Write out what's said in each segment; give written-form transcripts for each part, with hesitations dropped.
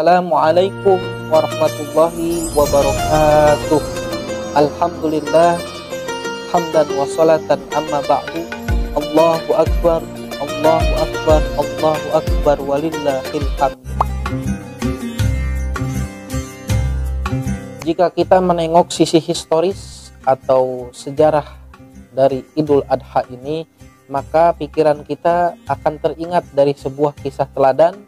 Assalamualaikum warahmatullahi wabarakatuh. Alhamdulillah, hamdan wa salatan amma ba'du. Allahu akbar, Allahu akbar, Allahu akbar, walillahil hamd. Jika kita menengok sisi historis atau sejarah dari Idul Adha ini, maka pikiran kita akan teringat dari sebuah kisah teladan,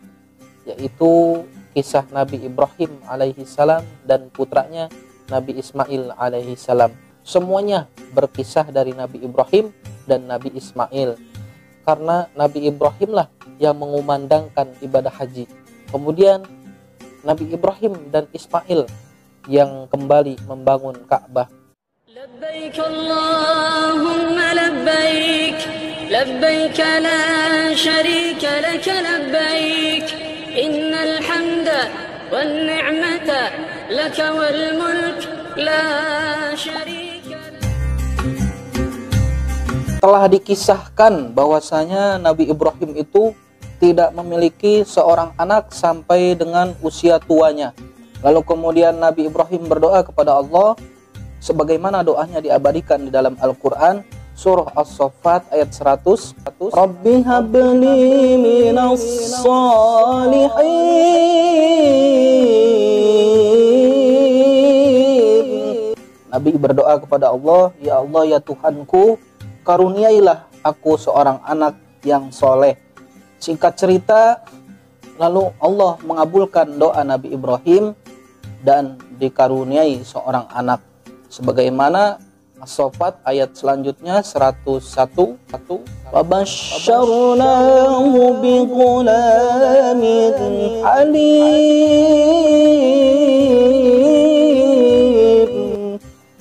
yaitu kisah Nabi Ibrahim alaihi salam dan putranya Nabi Ismail alaihi salam. Semuanya berkisah dari Nabi Ibrahim dan Nabi Ismail, karena Nabi Ibrahim lah yang mengumandangkan ibadah haji. Kemudian Nabi Ibrahim dan Ismail yang kembali membangun Ka'bah. Labbaik Allahumma labbaik, labbaik la syarika lak labbaik, innal hamda wan ni'mata lak wal mulk la syarika. Telah dikisahkan bahwasanya Nabi Ibrahim itu tidak memiliki seorang anak sampai dengan usia tuanya. Lalu kemudian Nabi Ibrahim berdoa kepada Allah sebagaimana doanya diabadikan di dalam Al-Quran, surah As-Saffat ayat 100. Rabbi habli minas salihin. Nabi berdoa kepada Allah, ya Allah ya Tuhanku, karuniailah aku seorang anak yang soleh. Singkat cerita, lalu Allah mengabulkan doa Nabi Ibrahim dan dikaruniai seorang anak. Sebagaimana As-Saffat ayat selanjutnya 101. Wa basyarnahu bi ghulamin halim.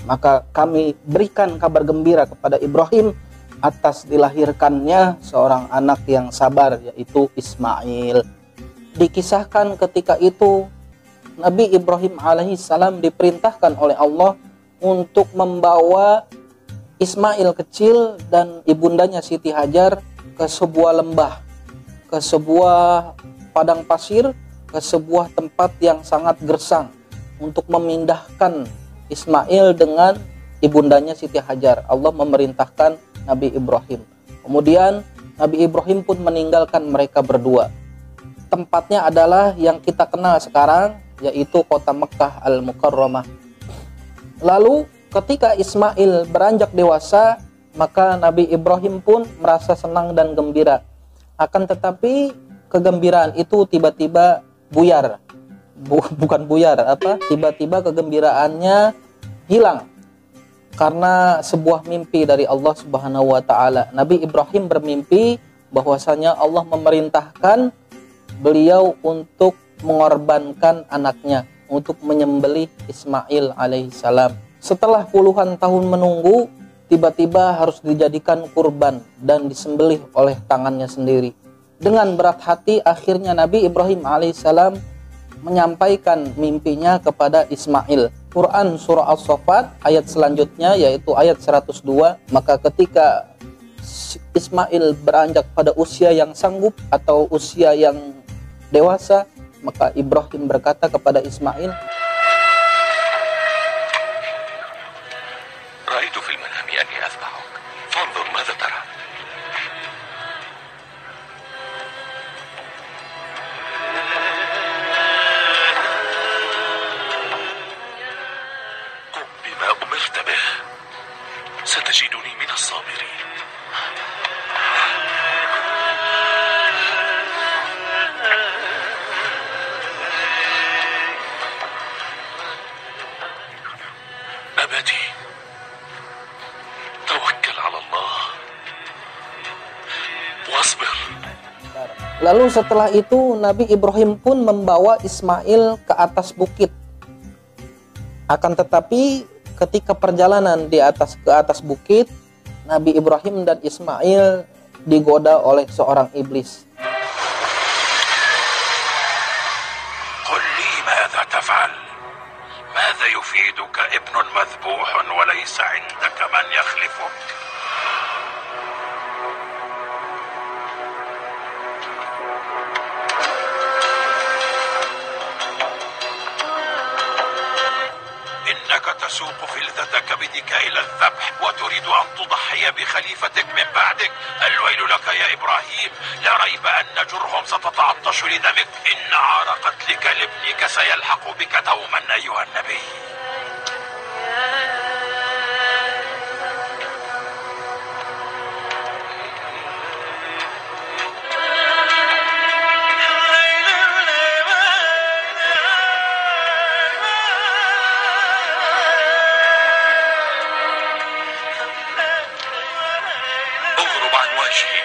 Maka kami berikan kabar gembira kepada Ibrahim atas dilahirkannya seorang anak yang sabar, yaitu Ismail. Dikisahkan ketika itu Nabi Ibrahim alaihissalam diperintahkan oleh Allah untuk membawa Ismail kecil dan ibundanya Siti Hajar ke sebuah lembah, ke sebuah padang pasir, ke sebuah tempat yang sangat gersang untuk memindahkan Ismail dengan ibundanya Siti Hajar. Allah memerintahkan Nabi Ibrahim. Kemudian Nabi Ibrahim pun meninggalkan mereka berdua. Tempatnya adalah yang kita kenal sekarang, yaitu kota Mekkah Al-Mukarramah. Lalu ketika Ismail beranjak dewasa, maka Nabi Ibrahim pun merasa senang dan gembira. Akan tetapi kegembiraan itu tiba-tiba buyar. Bukan buyar, tiba-tiba kegembiraannya hilang karena sebuah mimpi dari Allah Subhanahu wa taala. Nabi Ibrahim bermimpi bahwasanya Allah memerintahkan beliau untuk mengorbankan anaknya, untuk menyembelih Ismail alaihissalam. Setelah puluhan tahun menunggu, tiba-tiba harus dijadikan kurban dan disembelih oleh tangannya sendiri. Dengan berat hati, akhirnya Nabi Ibrahim alaihissalam menyampaikan mimpinya kepada Ismail. Quran surah As-Saffat ayat selanjutnya, yaitu ayat 102. Maka ketika Ismail beranjak pada usia yang sanggup atau usia yang dewasa, maka Ibrahim berkata kepada Ismail, Ra'aitu fil manami anni azbahuk, fanzur madza tara. Qum bima umirta bih, satajiduni min as-sabirin. أبتي توكل على الله واصبر. Lalu setelah itu Nabi Ibrahim pun membawa Ismail ke atas bukit. Akan tetapi ketika perjalanan ke atas bukit, Nabi Ibrahim dan Ismail digoda oleh seorang iblis. قل لي ماذا تفعل ماذا يفيدك ابن مذبوح وليس عندك من يخلفك. تسوق فلذة كبدك إلى الذبح وتريد أن تضحي بخليفتك من بعدك. الويل لك يا إبراهيم، لا ريب أن جرهم ستتعطش لدمك. إن عار قتلك لابنك سيلحق بك دوما أيها النبي. اغرب عن وجهي،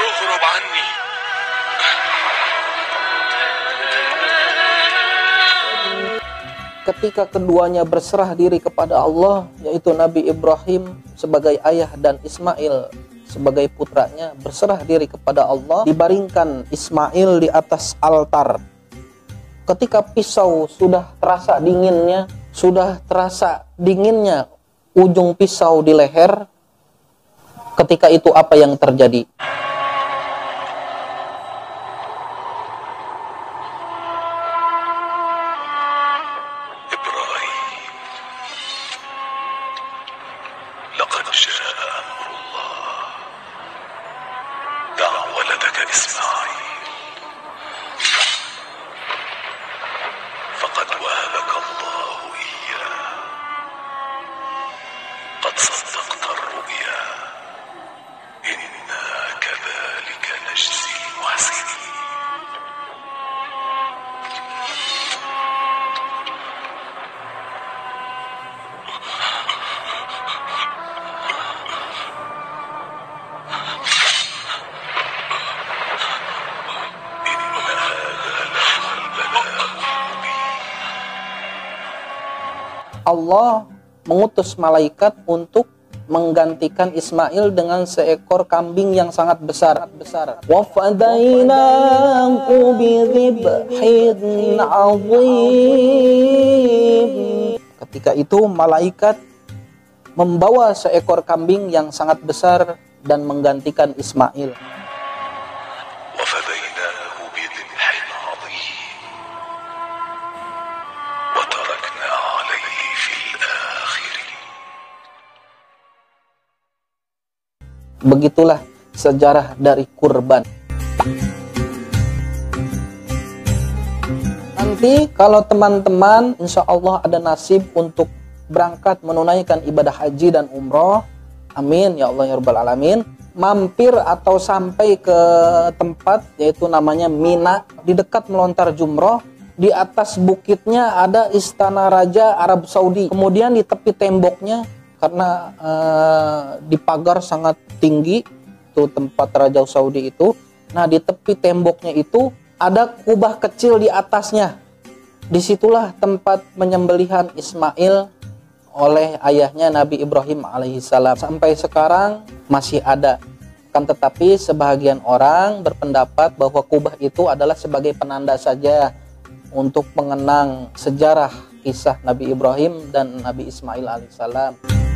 اغرب عني. Ketika keduanya berserah diri kepada Allah, yaitu Nabi Ibrahim sebagai ayah dan Ismail sebagai putranya berserah diri kepada Allah, dibaringkan Ismail di atas altar. Ketika pisau sudah terasa dinginnya ujung pisau di leher, ketika itu apa yang terjadi? Allah mengutus malaikat untuk menggantikan Ismail dengan seekor kambing yang sangat besar. Wa fadainahu bidzibhin 'adzim. Ketika itu malaikat membawa seekor kambing yang sangat besar dan menggantikan Ismail. Begitulah sejarah dari kurban. Nanti kalau teman-teman insya Allah ada nasib untuk berangkat menunaikan ibadah haji dan umroh, amin ya Allah ya Rabbal Alamin, mampir atau sampai ke tempat yaitu namanya Mina, di dekat melontar jumroh. Di atas bukitnya ada istana Raja Arab Saudi. Kemudian di tepi temboknya, karena di pagar sangat tinggi tuh tempat Raja Saudi itu. Nah, di tepi temboknya itu ada kubah kecil di atasnya. Disitulah tempat penyembelihan Ismail oleh ayahnya Nabi Ibrahim alaihissalam. Sampai sekarang masih ada. Kan tetapi sebagian orang berpendapat bahwa kubah itu adalah sebagai penanda saja untuk mengenang sejarah kisah Nabi Ibrahim dan Nabi Ismail alaihissalam.